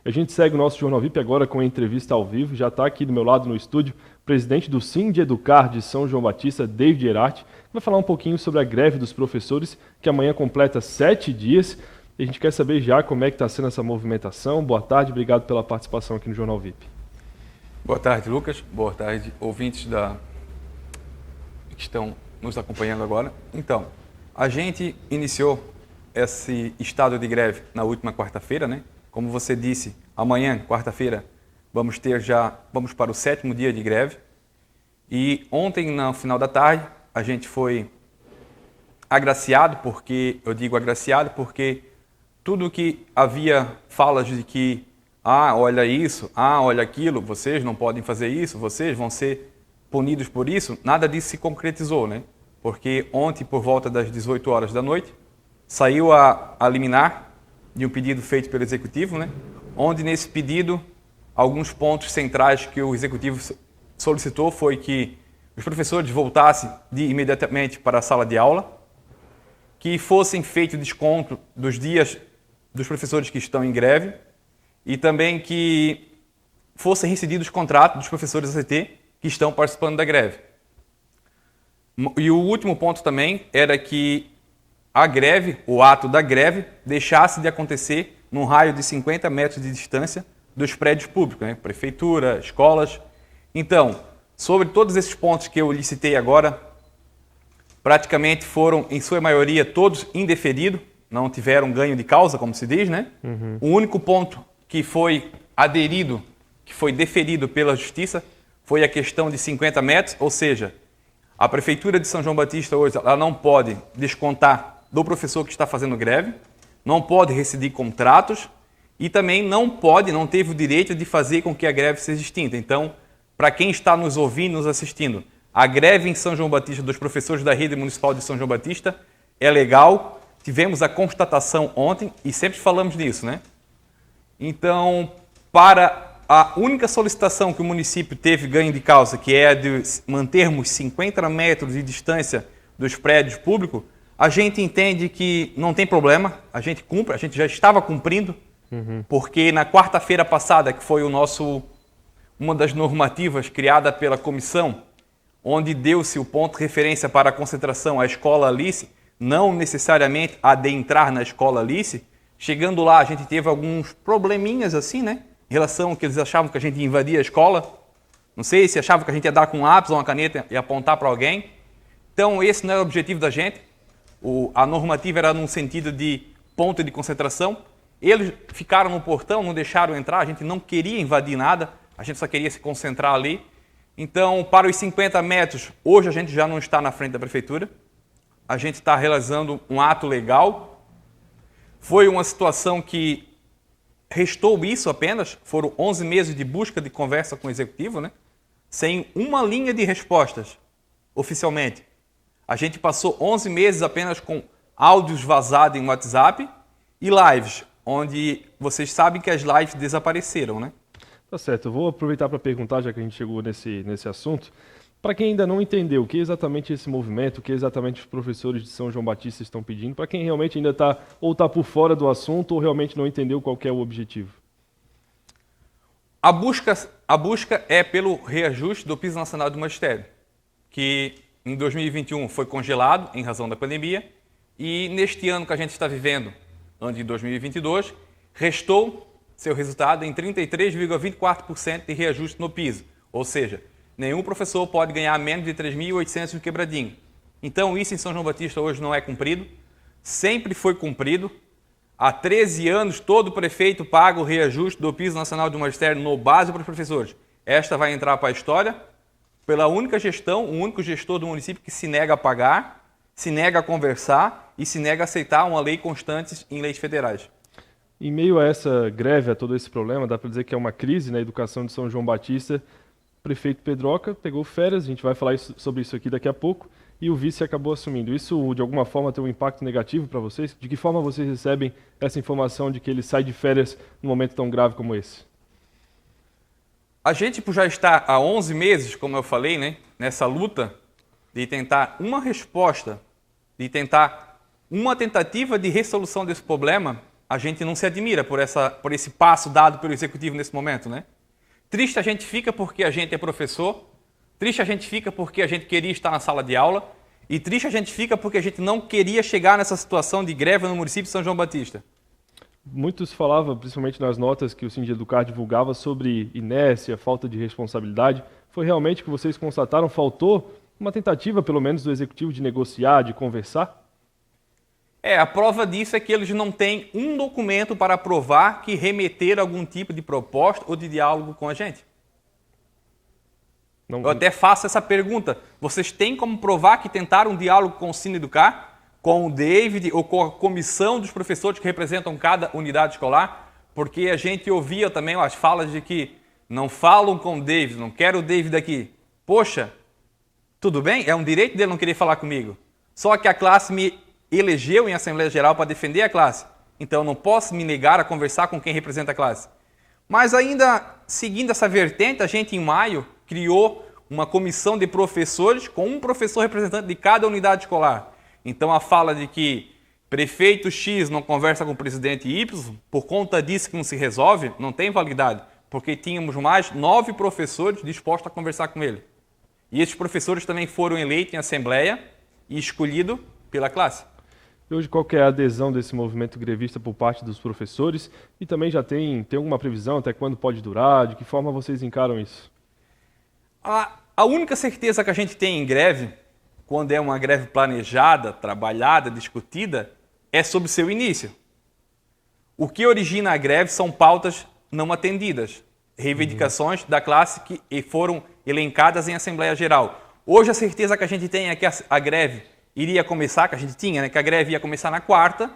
A gente segue o nosso Jornal VIP agora com a entrevista ao vivo. Já está aqui do meu lado no estúdio o presidente do Sindeducar de São João Batista, David Erhardt, que vai falar um pouquinho sobre a greve dos professores, que amanhã completa 7 dias. A gente quer saber já como é que está sendo essa movimentação. Boa tarde, obrigado pela participação aqui no Jornal VIP. Boa tarde, Lucas. Boa tarde, ouvintes que estão nos acompanhando agora. Então, a gente iniciou esse estado de greve na última quarta-feira, né? Como você disse, amanhã, quarta-feira, vamos para o 7º dia de greve. E ontem, no final da tarde, a gente foi agraciado, eu digo agraciado porque tudo que havia falas de que olha isso, olha aquilo, vocês não podem fazer isso, vocês vão ser punidos por isso, nada disso se concretizou, né? Porque ontem, por volta das 18 horas da noite, saiu a liminar de um pedido feito pelo Executivo, né? Onde nesse pedido, alguns pontos centrais que o Executivo solicitou foi que os professores voltassem imediatamente para a sala de aula, que fossem feito desconto dos dias dos professores que estão em greve e também que fossem rescindidos os contratos dos professores ACT que estão participando da greve. E o último ponto também era que a greve, o ato da greve, deixasse de acontecer num raio de 50 metros de distância dos prédios públicos, né? Prefeitura, escolas. Então, sobre todos esses pontos que eu lhe citei agora, praticamente foram, em sua maioria, todos indeferidos, não tiveram ganho de causa, como se diz, né? O único ponto que foi aderido, que foi deferido pela Justiça, foi a questão de 50 metros, ou seja, a Prefeitura de São João Batista hoje ela não pode descontar do professor que está fazendo greve, não pode rescindir contratos e também não teve o direito de fazer com que a greve seja extinta. Então, para quem está nos ouvindo, nos assistindo, a greve em São João Batista dos professores da Rede Municipal de São João Batista é legal. Tivemos a constatação ontem e sempre falamos nisso, né? Então, para a única solicitação que o município teve ganho de causa, que é a de mantermos 50 metros de distância dos prédios públicos, a gente entende que não tem problema, a gente cumpre, a gente já estava cumprindo, porque na quarta-feira passada, que foi uma das normativas criada pela comissão, onde deu-se o ponto de referência para a concentração, a escola Alice, não necessariamente adentrar na escola Alice, chegando lá a gente teve alguns probleminhas assim, né? Em relação ao que eles achavam que a gente invadia a escola. Não sei se achavam que a gente ia dar com um lápis ou uma caneta e apontar para alguém. Então, esse não era o objetivo da gente. A normativa era num sentido de ponto de concentração. Eles ficaram no portão, não deixaram entrar. A gente não queria invadir nada. A gente só queria se concentrar ali. Então, para os 50 metros, hoje a gente já não está na frente da prefeitura. A gente está realizando um ato legal. Foi uma situação que restou isso apenas, foram 11 meses de busca de conversa com o Executivo, né? Sem uma linha de respostas, oficialmente. A gente passou 11 meses apenas com áudios vazados em WhatsApp e lives, onde vocês sabem que as lives desapareceram, né? Tá certo, eu vou aproveitar para perguntar, já que a gente chegou nesse assunto, para quem ainda não entendeu o que é exatamente esse movimento, o que é exatamente os professores de São João Batista estão pedindo, para quem realmente ainda está por fora do assunto ou realmente não entendeu qual que é o objetivo. A busca é pelo reajuste do piso nacional do magistério, que em 2021 foi congelado em razão da pandemia e neste ano que a gente está vivendo, ano de 2022, restou seu resultado em 33,24% de reajuste no piso, ou seja, nenhum professor pode ganhar menos de 3.800 no quebradinho. Então, isso em São João Batista hoje não é cumprido. Sempre foi cumprido. Há 13 anos, todo prefeito paga o reajuste do piso nacional do magistério no básico para os professores. Esta vai entrar para a história pela única gestão, o único gestor do município que se nega a pagar, se nega a conversar e se nega a aceitar uma lei constante em leis federais. Em meio a essa greve, a todo esse problema, dá para dizer que é uma crise na educação de São João Batista. O prefeito Pedroca pegou férias, a gente vai falar sobre isso aqui daqui a pouco, e o vice acabou assumindo. Isso, de alguma forma, tem um impacto negativo para vocês? De que forma vocês recebem essa informação de que ele sai de férias num momento tão grave como esse? A gente, por já estar há 11 meses, como eu falei, né, nessa luta de tentar uma resposta, de tentar uma tentativa de resolução desse problema, a gente não se admira por esse passo dado pelo executivo nesse momento, né? Triste a gente fica porque a gente é professor, triste a gente fica porque a gente queria estar na sala de aula e triste a gente fica porque a gente não queria chegar nessa situação de greve no município de São João Batista. Muitos falavam, principalmente nas notas que o Sindicato divulgava, sobre inércia, falta de responsabilidade. Foi realmente que vocês constataram? Faltou uma tentativa, pelo menos, do Executivo de negociar, de conversar? A prova disso é que eles não têm um documento para provar que remeteram algum tipo de proposta ou de diálogo com a gente. Não... Eu até faço essa pergunta. Vocês têm como provar que tentaram um diálogo com o Sineducar, com o David ou com a comissão dos professores que representam cada unidade escolar? Porque a gente ouvia também as falas de que não falam com o David, não quero o David aqui. Poxa, tudo bem, é um direito dele não querer falar comigo. Só que a classe me elegeu em Assembleia Geral para defender a classe. Então eu não posso me negar a conversar com quem representa a classe. Mas ainda seguindo essa vertente, a gente em maio criou uma comissão de professores com um professor representante de cada unidade escolar. Então a fala de que prefeito X não conversa com o presidente Y, por conta disso que não se resolve, não tem validade. Porque tínhamos mais 9 professores dispostos a conversar com ele. E esses professores também foram eleitos em Assembleia e escolhidos pela classe. E hoje, qual que é a adesão desse movimento grevista por parte dos professores? E também já tem alguma previsão até quando pode durar? De que forma vocês encaram isso? A única certeza que a gente tem em greve, quando é uma greve planejada, trabalhada, discutida, é sobre seu início. O que origina a greve são pautas não atendidas, reivindicações da classe que foram elencadas em Assembleia Geral. Hoje a certeza que a gente tem é que a greve iria começar, que a gente tinha, né, que a greve ia começar na quarta,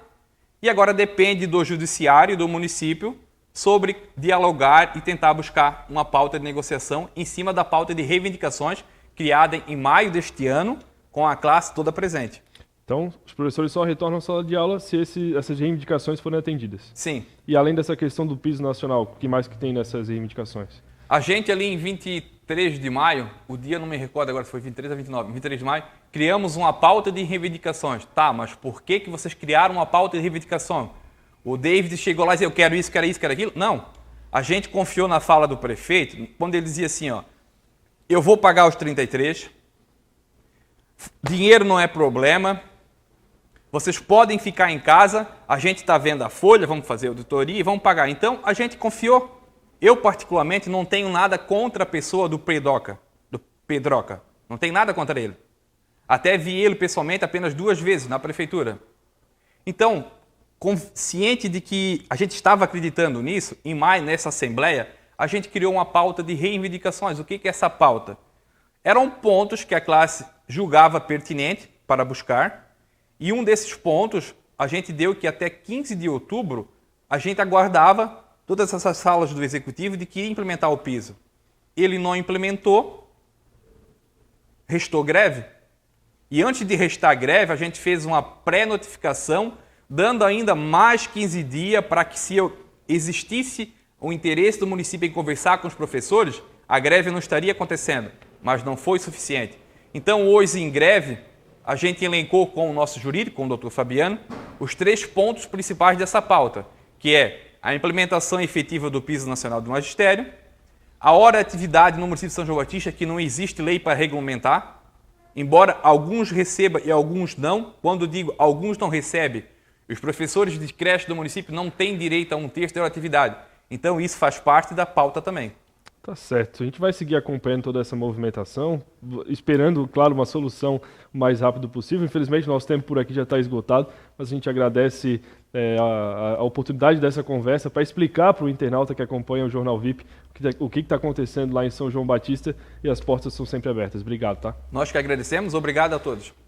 e agora depende do judiciário, do município, sobre dialogar e tentar buscar uma pauta de negociação em cima da pauta de reivindicações criada em maio deste ano, com a classe toda presente. Então, os professores só retornam à sala de aula se essas reivindicações forem atendidas. Sim. E além dessa questão do piso nacional, o que mais que tem nessas reivindicações? A gente ali em 23 de maio, o dia não me recordo agora se foi 23 ou 29, 23 de maio, criamos uma pauta de reivindicações. Tá, mas por que vocês criaram uma pauta de reivindicação? O David chegou lá e disse, eu quero isso, quero isso, quero aquilo. Não. A gente confiou na fala do prefeito, quando ele dizia assim, eu vou pagar os 33, dinheiro não é problema, vocês podem ficar em casa, a gente está vendo a folha, vamos fazer auditoria e vamos pagar. Então, a gente confiou. Eu, particularmente, não tenho nada contra a pessoa do Pedroca. Não tenho nada contra ele. Até vi ele pessoalmente apenas 2 vezes na prefeitura. Então, consciente de que a gente estava acreditando nisso, em maio, nessa Assembleia, a gente criou uma pauta de reivindicações. O que é essa pauta? Eram pontos que a classe julgava pertinente para buscar, e um desses pontos a gente deu que até 15 de outubro a gente aguardava todas essas salas do Executivo de que ia implementar o piso. Ele não implementou, restou greve. E antes de restar greve, a gente fez uma pré-notificação, dando ainda mais 15 dias para que, se existisse o interesse do município em conversar com os professores, a greve não estaria acontecendo, mas não foi suficiente. Então, hoje, em greve, a gente elencou com o nosso jurídico, com o Dr. Fabiano, os 3 pontos principais dessa pauta, que é a implementação efetiva do piso nacional do magistério, a hora de atividade no município de São João Batista, que não existe lei para regulamentar, embora alguns recebam e alguns não. Quando digo alguns não recebem, os professores de creche do município não têm direito a 1/3 da hora de atividade. Então isso faz parte da pauta também. Tá certo. A gente vai seguir acompanhando toda essa movimentação, esperando, claro, uma solução o mais rápido possível. Infelizmente, nosso tempo por aqui já está esgotado, mas a gente agradece a oportunidade dessa conversa para explicar para o internauta que acompanha o Jornal VIP o que está acontecendo lá em São João Batista, e as portas são sempre abertas. Obrigado, tá? Nós que agradecemos. Obrigado a todos.